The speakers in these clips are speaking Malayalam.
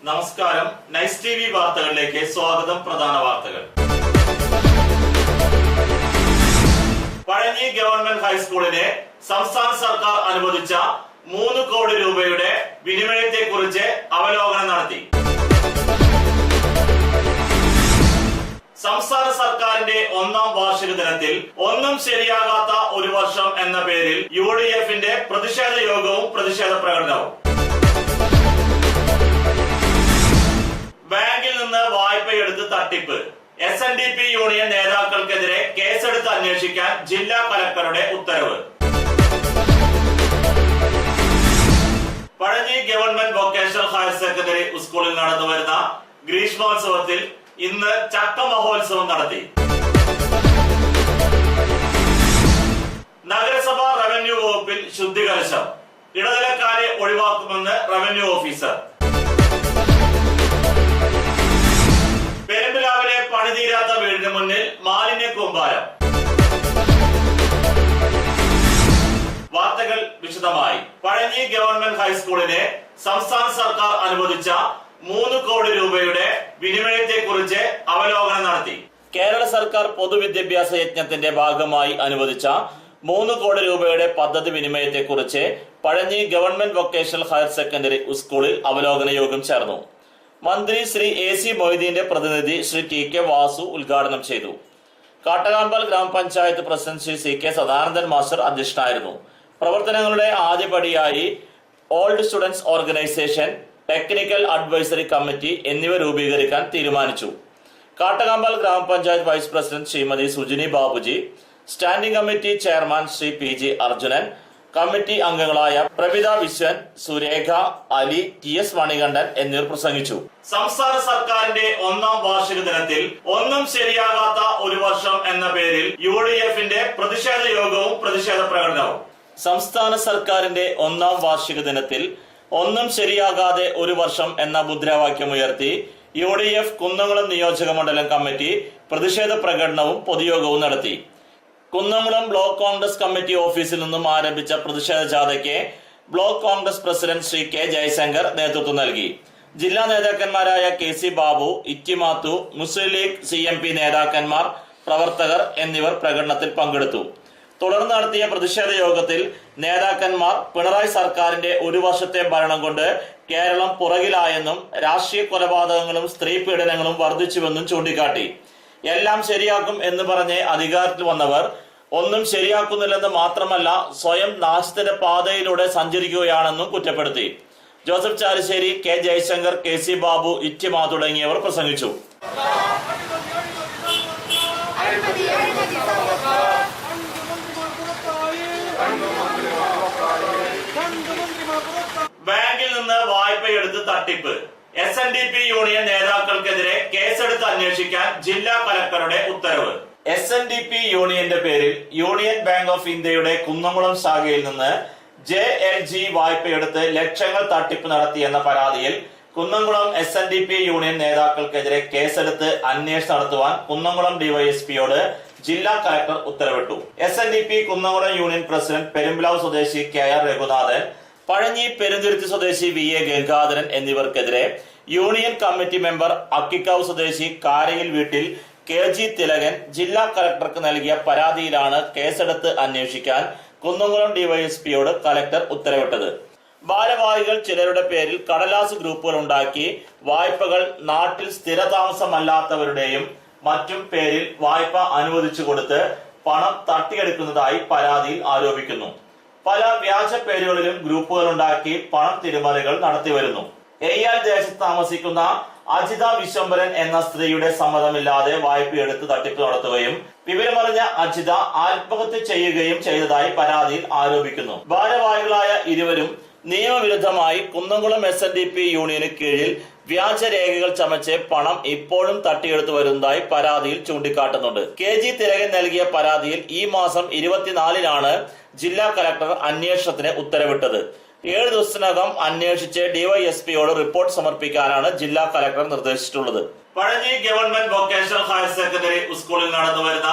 നമസ്കാരം, നൈസ് ടിവി വാർത്തകളിലേക്ക് സ്വാഗതം. പ്രധാന വാർത്തകൾ. പഴഞ്ഞി ഗവൺമെന്റ് ഹൈസ്കൂളിന് സംസ്ഥാന സർക്കാർ അനുവദിച്ച 3 കോടി രൂപയുടെ വിനിമയത്തെക്കുറിച്ച് അവലോകനം നടത്തി. സംസ്ഥാന സർക്കാരിന്റെ 1ാം വാർഷിക ദിനത്തിൽ ഒന്നും ശരിയാകാത്ത ഒരു വർഷം എന്ന പേരിൽ UDFന്റെ പ്രതിഷേധ യോഗവും പ്രതിഷേധ പ്രകടനവും. ബാങ്കിൽ നിന്ന് വായ്പയെടുത്ത് തട്ടിപ്പ്. SNDP യൂണിയൻ നേതാക്കൾക്കെതിരെ കേസെടുത്ത് അന്വേഷിക്കാൻ ജില്ലാ കലക്ടറുടെ ഉത്തരവ്. Pazhanji government vocational higher secondary സ്കൂളിൽ നടന്നുവരുന്ന ഗ്രീഷ്മോത്സവത്തിൽ ഇന്ന് ചക്ക മഹോത്സവം നടത്തി. നഗരസഭ റവന്യൂ വകുപ്പിൽ ശുദ്ധികലശം. ഇടനിലക്കാരെ ഒഴിവാക്കുമെന്ന് റവന്യൂ ഓഫീസർ. പെരുമ്പിലാവിലെ പണിതീരാത്ത വീടിന് മുന്നിൽ മാലിന്യ കൂമ്പാരം. വാർത്തകൾ വിശദമായി. പഴഞ്ഞി ഗവൺമെന്റ് ഹൈസ്കൂളിന് സംസ്ഥാന സർക്കാർ അനുവദിച്ച 3 കോടി രൂപയുടെ വിനിമയത്തെക്കുറിച്ച് അവലോകനം നടത്തി. കേരള സർക്കാർ പൊതുവിദ്യാഭ്യാസ യജ്ഞത്തിന്റെ ഭാഗമായി അനുവദിച്ച 3 കോടി രൂപയുടെ പദ്ധതി വിനിമയത്തെക്കുറിച്ച് Pazhanji government vocational higher secondary സ്കൂളിൽ അവലോകന യോഗം ചേർന്നു. മന്ത്രി ശ്രീ AC മൊയ്തീന്റെ പ്രതിനിധി ശ്രീ TK വാസു ഉദ്ഘാടനം ചെയ്തു. Kattakambal gramapanchayat president Shri CK Sadanandan master അധ്യക്ഷനായിരുന്നു. പ്രവർത്തനങ്ങളുടെ ആദ്യപടിയായി old students organisation, technical advisory committee എന്നിവ രൂപീകരിക്കാൻ തീരുമാനിച്ചു. Kattakambal gramapanchayat vice president Shrimati Sujini Babuji, standing committee chairman Shri PG Arjunan, committee അംഗങ്ങളായ പ്രവിത വിശ്വൻ, സുരേഖ, അലി, TS മണികണ്ഠൻ എന്നിവർ പ്രസംഗിച്ചു. സംസ്ഥാന സർക്കാരിന്റെ 1ാം വാർഷിക ദിനത്തിൽ ഒന്നും ശരിയാകാത്ത ഒരു വർഷം എന്ന പേരിൽ UDFന്റെ പ്രതിഷേധ യോഗവും പ്രതിഷേധ പ്രകടനവും. സംസ്ഥാന സർക്കാരിന്റെ 1ാം വാർഷിക ദിനത്തിൽ ഒന്നും ശരിയാകാതെ ഒരു വർഷം എന്ന മുദ്രാവാക്യമുയർത്തി UDF കുന്നംകുളം നിയോജക മണ്ഡലം കമ്മിറ്റി പ്രതിഷേധ പ്രകടനവും പൊതുയോഗവും നടത്തി. കുന്നംകുളം ബ്ലോക്ക് കോൺഗ്രസ് കമ്മിറ്റി ഓഫീസിൽ നിന്നും ആരംഭിച്ച പ്രതിഷേധ ജാഥയ്ക്ക് block congress president Shri K Jayashankar നേതൃത്വം നൽകി. ജില്ലാ നേതാക്കന്മാരായ KC ബാബു, ഇറ്റിമാത്തു, മുസ്ലിം ലീഗ് CMP നേതാക്കന്മാർ, പ്രവർത്തകർ എന്നിവർ പ്രകടനത്തിൽ പങ്കെടുത്തു. തുടർന്ന് നടത്തിയ പ്രതിഷേധ യോഗത്തിൽ നേതാക്കന്മാർ പിണറായി സർക്കാരിന്റെ ഒരു വർഷത്തെ ഭരണം കൊണ്ട് കേരളം പുറകിലായെന്നും രാഷ്ട്രീയ കൊലപാതകങ്ങളും സ്ത്രീ പീഡനങ്ങളും വർദ്ധിച്ചുവെന്നും ചൂണ്ടിക്കാട്ടി. എല്ലാം ശരിയാക്കും എന്ന് പറഞ്ഞ് അധികാരത്തിൽ വന്നവർ ഒന്നും ശരിയാക്കുന്നില്ലെന്ന് മാത്രമല്ല സ്വയം നാശത്തിന്റെ പാതയിലൂടെ സഞ്ചരിക്കുകയാണെന്നും കുറ്റപ്പെടുത്തി. ജോസഫ് ചാലിശ്ശേരി, K ജയശങ്കർ, KC ബാബു, ഇറ്റിമാ തുടങ്ങിയവർ പ്രസംഗിച്ചു. ബാങ്കിൽ നിന്ന് വായ്പയെടുത്ത് തട്ടിപ്പ്. SNDP യൂണിയൻ നേതാക്കൾക്കെതിരെ കേസെടുത്ത് അന്വേഷിക്കാൻ ജില്ലാ കലക്ടറുടെ ഉത്തരവ്. SNDP യൂണിയന്റെ പേരിൽ യൂണിയൻ ബാങ്ക് ഓഫ് ഇന്ത്യയുടെ കുന്നംകുളം ശാഖയിൽ നിന്ന് JLG വായ്പയെടുത്ത് ലക്ഷങ്ങൾ തട്ടിപ്പ് നടത്തിയെന്ന പരാതിയിൽ കുന്നംകുളം SNDP യൂണിയൻ നേതാക്കൾക്കെതിരെ കേസെടുത്ത് അന്വേഷണം നടത്തുവാൻ കുന്നംകുളം DYSPയോട് ജില്ലാ കലക്ടർ ഉത്തരവിട്ടു. SNDP Kunnamkulam union president Perumpilavu സ്വദേശി KR രഘുനാഥൻ, പഴഞ്ഞി പെരുന്തുരുത്തി സ്വദേശി VA ഗംഗാധരൻ എന്നിവർക്കെതിരെ യൂണിയൻ കമ്മിറ്റി മെമ്പർ അക്കിക്കാവ് സ്വദേശി കാരയിൽ വീട്ടിൽ KG തിലകൻ ജില്ലാ കലക്ടർക്ക് നൽകിയ പരാതിയിലാണ് കേസെടുത്ത് അന്വേഷിക്കാൻ കുന്നംകുളം DYSPയോട് കലക്ടർ ഉത്തരവിട്ടത്. ഭാരവാഹികൾ ചിലരുടെ പേരിൽ കടലാസ് ഗ്രൂപ്പുകൾ ഉണ്ടാക്കി വായ്പകൾ നാട്ടിൽ സ്ഥിരതാമസമല്ലാത്തവരുടെയും മറ്റും പേരിൽ വായ്പ അനുവദിച്ചു കൊടുത്ത് പണം തട്ടിയെടുക്കുന്നതായി പരാതിയിൽ ആരോപിക്കുന്നു. പല വ്യാജ പേരുകളിലും ഗ്രൂപ്പുകൾ ഉണ്ടാക്കി പണം തിരിമറികൾ നടത്തിവരുന്നു. എയ്യാൽ ദേശത്ത് താമസിക്കുന്ന അജിത വിശ്വംഭരൻ എന്ന സ്ത്രീയുടെ സമ്മതമില്ലാതെ വായ്പയെടുത്ത് തട്ടിപ്പ് നടത്തുകയും വിവരമറിഞ്ഞ അജിത ആത്മഹത്യ ചെയ്യുകയും ചെയ്തതായി പരാതിയിൽ ആരോപിക്കുന്നു. ഭാരവാഹികളായ ഇരുവരും നിയമവിരുദ്ധമായി കുന്നംകുളം SNDP യൂണിയന് കീഴിൽ വ്യാജരേഖകൾ ചമച്ച് പണം ഇപ്പോഴും തട്ടിയെടുത്തു വരുന്നതായി പരാതിയിൽ ചൂണ്ടിക്കാട്ടുന്നുണ്ട്. KG തിലകൻ നൽകിയ പരാതിയിൽ ഈ മാസം 24-നാണ് ജില്ലാ കലക്ടർ അന്വേഷണത്തിന് ഉത്തരവിട്ടത്. 7 ദിവസത്തിനകം അന്വേഷിച്ച് DYSPയോട് റിപ്പോർട്ട് സമർപ്പിക്കാനാണ് ജില്ലാ കലക്ടർ നിർദ്ദേശിച്ചിട്ടുള്ളത്. Pazhanji government vocational higher secondary സ്കൂളിൽ നടന്നുവരുന്ന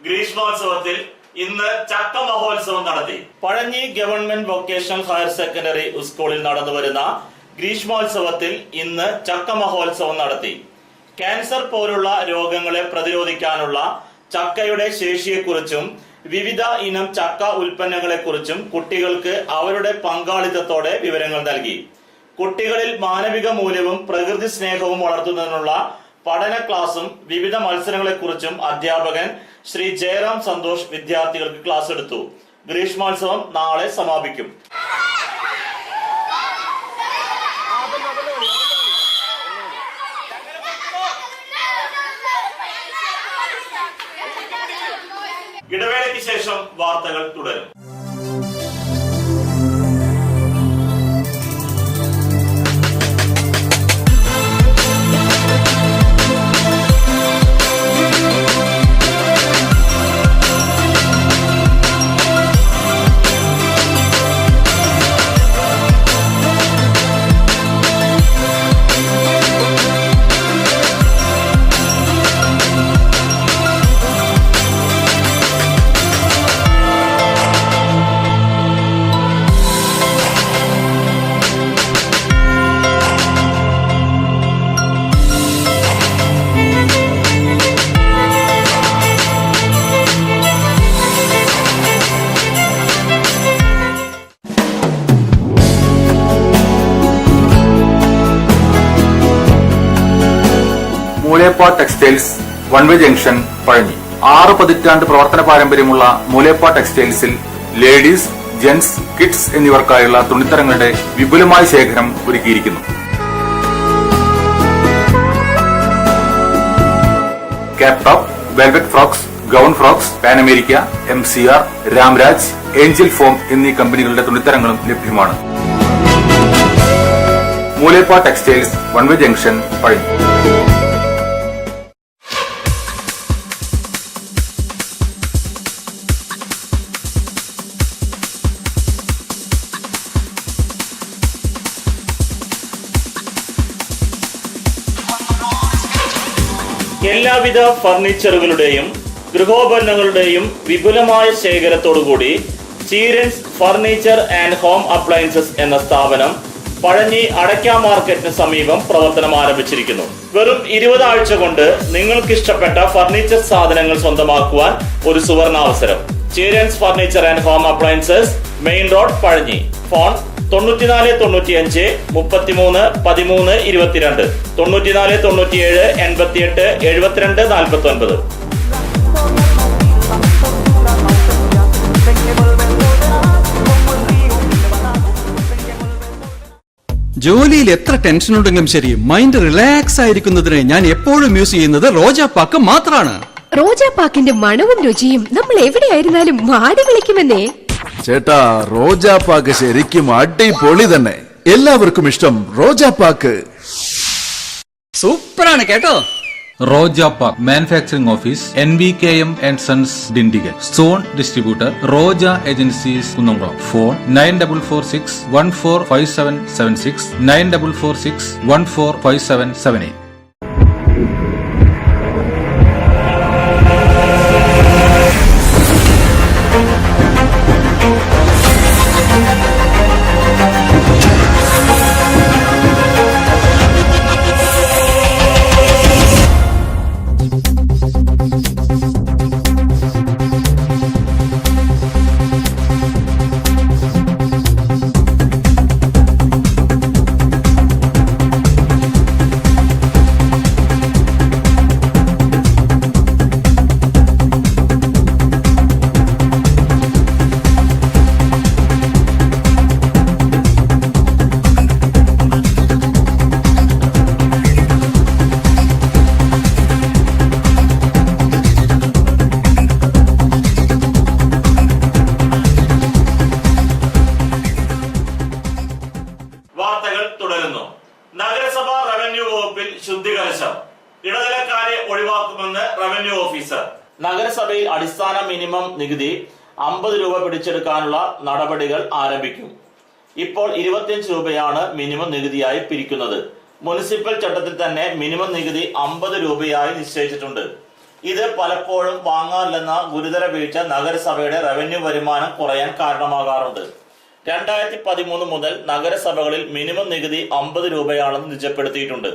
ഗ്രീഷ്മോത്സവത്തിൽ ഇന്ന് ചക്ക മഹോത്സവം നടത്തി. Pazhanji government vocational higher secondary സ്കൂളിൽ നടന്നുവരുന്ന ഗ്രീഷ്മോത്സവത്തിൽ ഇന്ന് ചക്ക മഹോത്സവം നടത്തി. ക്യാൻസർ പോലുള്ള രോഗങ്ങളെ പ്രതിരോധിക്കാനുള്ള ചക്കയുടെ ശേഷിയെക്കുറിച്ചും വിവിധ ഇനം ചക്ക ഉൽപ്പന്നങ്ങളെക്കുറിച്ചും കുട്ടികൾക്ക് അവരുടെ പങ്കാളിത്തത്തോടെ വിവരങ്ങൾ നൽകി. കുട്ടികളിൽ മാനവിക മൂല്യവും പ്രകൃതി സ്നേഹവും വളർത്തുന്നതിനുള്ള പഠന ക്ലാസും വിവിധ മത്സരങ്ങളെക്കുറിച്ചും അധ്യാപകൻ ശ്രീ ജയറാം സന്തോഷ് വിദ്യാർത്ഥികൾക്ക് ക്ലാസ് എടുത്തു. ഗ്രീഷ്മോത്സവം നാളെ സമാപിക്കും. ഇടവേളയ്ക്ക് ശേഷം വാർത്തകൾ തുടരും. Mooleppa textiles one way junction Pazhanji. 6 പതിറ്റാണ്ട് പ്രവർത്തന പാരമ്പര്യമുള്ള മൂലേപ്പ ടെക്സ്റ്റൈൽസിൽ ലേഡീസ്, ജെന്റ്സ്, കിഡ്സ് എന്നിവർക്കായുള്ള തുണിത്തരങ്ങളുടെ വിപുലമായ ശേഖരം ഒരുക്കിയിരിക്കുന്നു. Cap top, velvet frocks, gown frocks, Panamerica, MCR, Ramraj, Angel Form എന്നീ കമ്പനികളുടെ തുണിത്തരങ്ങളും ലഭ്യമാണ്. Mooleppa textiles one way junction Pazhanji. എല്ലാവിധ ഫർണിച്ചറുകളുടെയും ഗൃഹോപകരണങ്ങളുടെയും വിപുലമായ ശേഖരത്തോടുകൂടി Cheerans furniture and home appliances എന്ന സ്ഥാപനം പഴഞ്ഞി അടയ്ക്ക മാർക്കറ്റിന് സമീപം പ്രവർത്തനം ആരംഭിച്ചിരിക്കുന്നു. വെറും 20 ആഴ്ച കൊണ്ട് നിങ്ങൾക്കിഷ്ടപ്പെട്ട ഫർണിച്ചർ സാധനങ്ങൾ സ്വന്തമാക്കുവാൻ ഒരു സുവർണാവസരം. Cheerans furniture and home appliances, main road, Pazhanji. Phone 94 95 33 13 22, 94 97 88 72 49. ജോലിയിൽ എത്ര ടെൻഷൻ ഉണ്ടെങ്കിലും ശരി, മൈൻഡ് റിലാക്സ് ആയിരിക്കുന്നതിന് ഞാൻ എപ്പോഴും യൂസ് ചെയ്യുന്നത് റോജാ പാക്ക് മാത്രമാണ്. റോജാ പാക്കിന്റെ മണവും രുചിയും നമ്മൾ എവിടെയായിരുന്നാലും മാടി വിളിക്കുമെന്നേ. ചേട്ടാ, റോജാ പാക്ക് ശരിക്കും അടിപൊളി തന്നെ. എല്ലാവർക്കും ഇഷ്ടം റോജാ പാക്ക്. സൂപ്പറാണ് കേട്ടോ. Roja pack manufacturing office NVKM & Sons Dindigul. Zone distributor Roja agencies Kunnamkulam. Phone 9446 145776 9446 145778. ശുദ്ധികലശം. ഇടനിലക്കാരെ ഒഴിവാക്കുമെന്ന് റവന്യൂ ഓഫീസർ. നഗരസഭയിൽ അടിസ്ഥാന മിനിമം നികുതി 50 രൂപ പിടിച്ചെടുക്കാനുള്ള നടപടികൾ ആരംഭിക്കും. ഇപ്പോൾ 25 രൂപയാണ് മിനിമം നികുതിയായി പിരിക്കുന്നത്. മുനിസിപ്പൽ ചട്ടത്തിൽ തന്നെ മിനിമം നികുതി 50 രൂപയായി നിശ്ചയിച്ചിട്ടുണ്ട്. ഇത് പലപ്പോഴും വാങ്ങാറില്ലെന്ന ഗുരുതര വീഴ്ച നഗരസഭയുടെ റവന്യൂ വരുമാനം കുറയാൻ കാരണമാകാറുണ്ട്. 2013 മുതൽ നഗരസഭകളിൽ മിനിമം നികുതി 50 രൂപയാണെന്ന് നിജപ്പെടുത്തിയിട്ടുണ്ട്.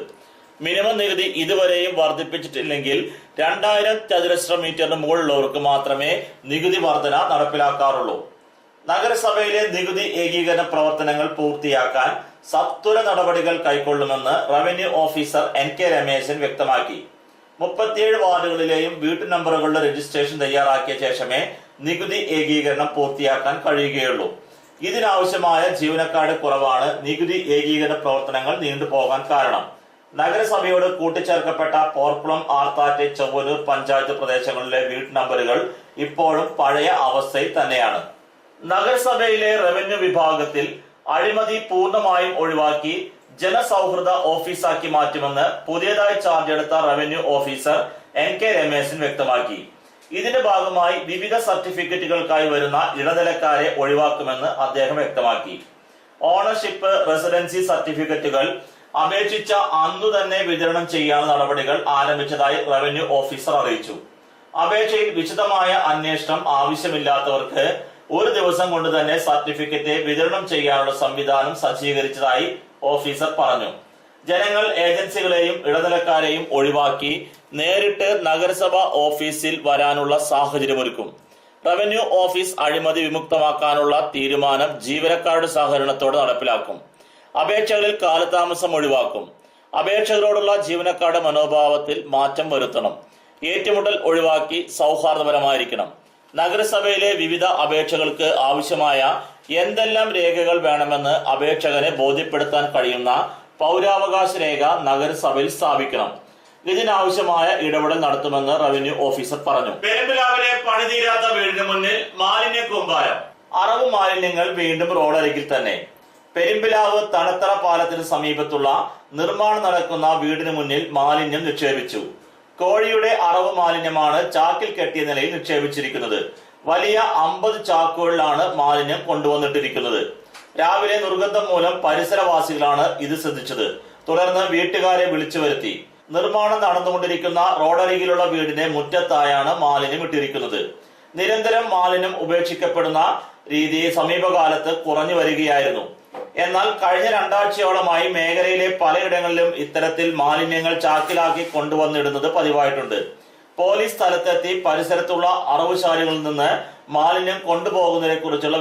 മിനിമം നികുതി ഇതുവരെയും വർദ്ധിപ്പിച്ചിട്ടില്ലെങ്കിൽ 2000 ചതുരശ്ര മീറ്ററിന് മുകളിലുള്ളവർക്ക് മാത്രമേ നികുതി വർധന നടപ്പിലാക്കാറുള്ളൂ. നഗരസഭയിലെ നികുതി ഏകീകരണ പ്രവർത്തനങ്ങൾ പൂർത്തിയാക്കാൻ സത്വര നടപടികൾ കൈക്കൊള്ളുമെന്ന് റവന്യൂ ഓഫീസർ NK രമേശൻ വ്യക്തമാക്കി. 37 വാർഡുകളിലെയും വീട്ടു നമ്പറുകളുടെ രജിസ്ട്രേഷൻ തയ്യാറാക്കിയ ശേഷമേ നികുതി ഏകീകരണം പൂർത്തിയാക്കാൻ കഴിയുകയുള്ളൂ. ഇതിനാവശ്യമായ ജീവനക്കാരുടെ കുറവാണ് നികുതി ഏകീകരണ പ്രവർത്തനങ്ങൾ നീണ്ടുപോകാൻ കാരണം. നഗരസഭയോട് കൂട്ടിച്ചേർക്കപ്പെട്ട പോർക്കുളം, ആർത്താറ്റ്, ചൊവ്വനൂർ പഞ്ചായത്ത് പ്രദേശങ്ങളിലെ വീട്ടു നമ്പറുകൾ ഇപ്പോഴും പഴയ അവസ്ഥയിൽ തന്നെയാണ്. നഗരസഭയിലെ റവന്യൂ വിഭാഗത്തിൽ അഴിമതി പൂർണ്ണമായും ഒഴിവാക്കി ജനസൗഹൃദ ഓഫീസാക്കി മാറ്റുമെന്ന് പുതിയതായി ചാർജ് എടുത്ത റവന്യൂ ഓഫീസർ NK രമേശൻ വ്യക്തമാക്കി. ഇതിന്റെ ഭാഗമായി വിവിധ സർട്ടിഫിക്കറ്റുകൾക്കായി വരുന്ന ഇടനിലക്കാരെ ഒഴിവാക്കുമെന്ന് അദ്ദേഹം വ്യക്തമാക്കി. ഓണർഷിപ്പ്, റെസിഡൻസി സർട്ടിഫിക്കറ്റുകൾ അപേക്ഷിച്ച അന്നു തന്നെ വിതരണം ചെയ്യാനുള്ള നടപടികൾ ആരംഭിച്ചതായി റവന്യൂ ഓഫീസർ അറിയിച്ചു. അപേക്ഷയിൽ വിശദമായ അന്വേഷണം ആവശ്യമില്ലാത്തവർക്ക് ഒരു ദിവസം കൊണ്ട് തന്നെ സർട്ടിഫിക്കറ്റ് വിതരണം ചെയ്യാനുള്ള സംവിധാനം സജ്ജീകരിച്ചതായി ഓഫീസർ പറഞ്ഞു. ജനങ്ങൾ ഏജൻസികളെയും ഇടനിലക്കാരെയും ഒഴിവാക്കി നേരിട്ട് നഗരസഭ ഓഫീസിൽ വരാനുള്ള സാഹചര്യമൊരുക്കും. റവന്യൂ ഓഫീസ് അഴിമതി വിമുക്തമാക്കാനുള്ള തീരുമാനം ജീവനക്കാരുടെ സഹകരണത്തോടെ നടപ്പിലാക്കും. അപേക്ഷകളിൽ കാലതാമസം ഒഴിവാക്കും. അപേക്ഷകരോടുള്ള ജീവനക്കാരുടെ മനോഭാവത്തിൽ മാറ്റം വരുത്തണം. ഏറ്റുമുട്ടൽ ഒഴിവാക്കി സൗഹാർദ്ദപരമായിരിക്കണം. നഗരസഭയിലെ വിവിധ അപേക്ഷകൾക്ക് ആവശ്യമായ എന്തെല്ലാം രേഖകൾ വേണമെന്ന് അപേക്ഷകനെ ബോധ്യപ്പെടുത്താൻ കഴിയുന്ന പൗരാവകാശ രേഖ നഗരസഭയിൽ സ്ഥാപിക്കണം. ഇതിനാവശ്യമായ ഇടപെടൽ നടത്തുമെന്ന് റവന്യൂ ഓഫീസർ പറഞ്ഞു. പെരുമ്പിലാവിലെ പണിതീരാത്ത വീടിന് മുന്നിൽ മാലിന്യ കൂമ്പാരം. അറവ് മാലിന്യങ്ങൾ വീണ്ടും റോഡരികിൽ തന്നെ. പെരുമ്പിലാവ് തണത്തറ പാലത്തിന് സമീപത്തുള്ള നിർമ്മാണം നടക്കുന്ന വീടിന് മുന്നിൽ മാലിന്യം നിക്ഷേപിച്ചു. കോഴിയുടെ അറവ് മാലിന്യമാണ് ചാക്കിൽ കെട്ടിയ നിലയിൽ നിക്ഷേപിച്ചിരിക്കുന്നത്. വലിയ 50 ചാക്കുകളിലാണ് മാലിന്യം കൊണ്ടുവന്നിട്ടിരിക്കുന്നത്. രാവിലെ ദുർഗന്ധം മൂലം പരിസരവാസികളാണ് ഇത് ശ്രദ്ധിച്ചത്. തുടർന്ന് വീട്ടുകാരെ വിളിച്ചു വരുത്തി. നിർമ്മാണം നടന്നുകൊണ്ടിരിക്കുന്ന റോഡരികിലുള്ള വീടിന്റെ മുറ്റത്തായാണ് മാലിന്യം ഇട്ടിരിക്കുന്നത്. നിരന്തരം മാലിന്യം ഉപേക്ഷിക്കപ്പെടുന്ന രീതി സമീപകാലത്ത് കുറഞ്ഞു വരികയായിരുന്നു. എന്നാൽ കഴിഞ്ഞ 2 ആഴ്ചയോളമായി മേഖലയിലെ പലയിടങ്ങളിലും ഇത്തരത്തിൽ മാലിന്യങ്ങൾ ചാക്കിലാക്കി കൊണ്ടുവന്നിടുന്നത് പതിവായിട്ടുണ്ട്. പോലീസ് സ്ഥലത്തെത്തി പരിസരത്തുള്ള അറവുശാലകളിൽ നിന്ന് മാലിന്യം കൊണ്ടുപോകുന്നതിനെ കുറിച്ചുള്ള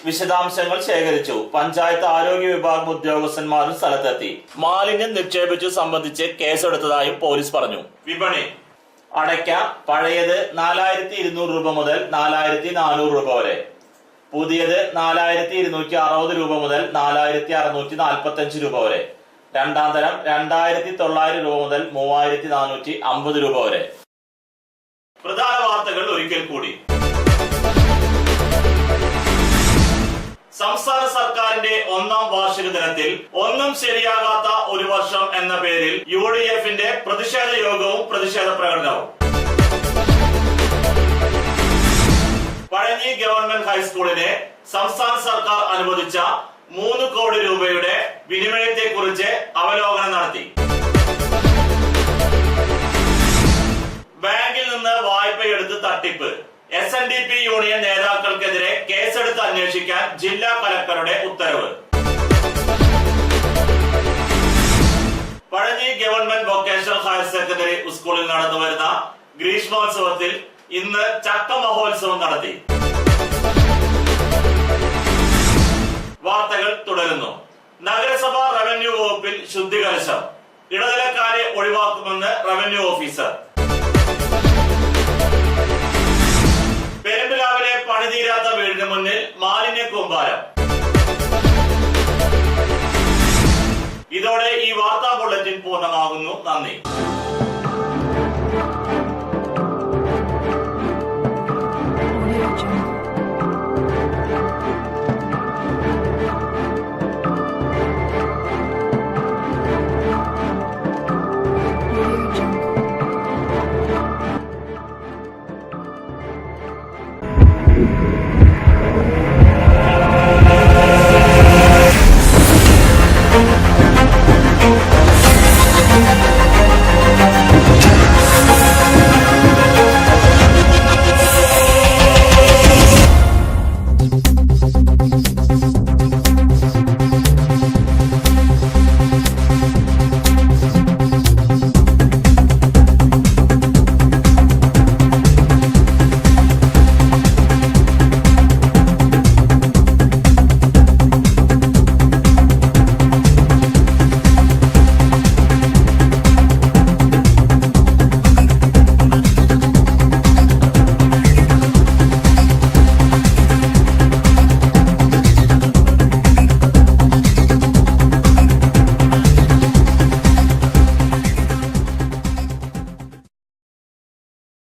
വിശദാംശങ്ങൾ ശേഖരിച്ചു. പഞ്ചായത്ത് ആരോഗ്യ വിഭാഗം ഉദ്യോഗസ്ഥന്മാരും സ്ഥലത്തെത്തി. മാലിന്യം നിക്ഷേപിച്ചു സംബന്ധിച്ച് കേസെടുത്തതായും പോലീസ് പറഞ്ഞു. വിപണി. അടയ്ക്ക പഴയത് 4200 രൂപ മുതൽ 4400 രൂപ വരെ. പുതിയത് 4260 രൂപ മുതൽ 4645 രൂപ വരെ. രണ്ടാം തരം 2900 രൂപ മുതൽ 3450 രൂപ വരെ. പ്രധാന വാർത്തകൾ ഒരിക്കൽ കൂടി. സംസ്ഥാന സർക്കാരിന്റെ 1ാം വാർഷിക ദിനത്തിൽ ഒന്നും ശരിയാകാത്ത ഒരു വർഷം എന്ന പേരിൽ UDF-ന്റെ പ്രതിഷേധ യോഗവും പ്രതിഷേധ പ്രകടനവും. പഴഞ്ഞി ഗവൺമെന്റ് ഹൈസ്കൂളിന് സംസ്ഥാന സർക്കാർ അനുവദിച്ച 3 കോടി രൂപയുടെ വിനിമയത്തെ കുറിച്ച് അവലോകനം നടത്തി. ബാങ്കിൽ നിന്ന് വായ്പയെടുത്ത് തട്ടിപ്പ്. SNDP യൂണിയൻ നേതാക്കൾക്കെതിരെ കേസെടുത്ത് അന്വേഷിക്കാൻ ജില്ലാ കലക്ടറുടെ ഉത്തരവ്. Pazhanji government vocational higher secondary സ്കൂളിൽ നടന്നുവരുന്ന ഗ്രീഷ്മോത്സവത്തിൽ ഇന്ന് ചക്ക മഹോത്സവം നടത്തി. വാർത്തകൾ തുടരുന്നു. നഗരസഭ റവന്യൂ വകുപ്പിൽ ശുദ്ധികലശം. ഇടനിലക്കാരെ ഒഴിവാക്കുമെന്ന് റവന്യൂ ഓഫീസർ. പെരുമ്പിലാവിലെ പണിതീരാത്ത വീടിന് മുന്നിൽ മാലിന്യ കൂമ്പാരം. ഇതോടെ ഈ വാർത്താ ബുള്ളറ്റിൻ പൂർണ്ണമാകുന്നു. നന്ദി.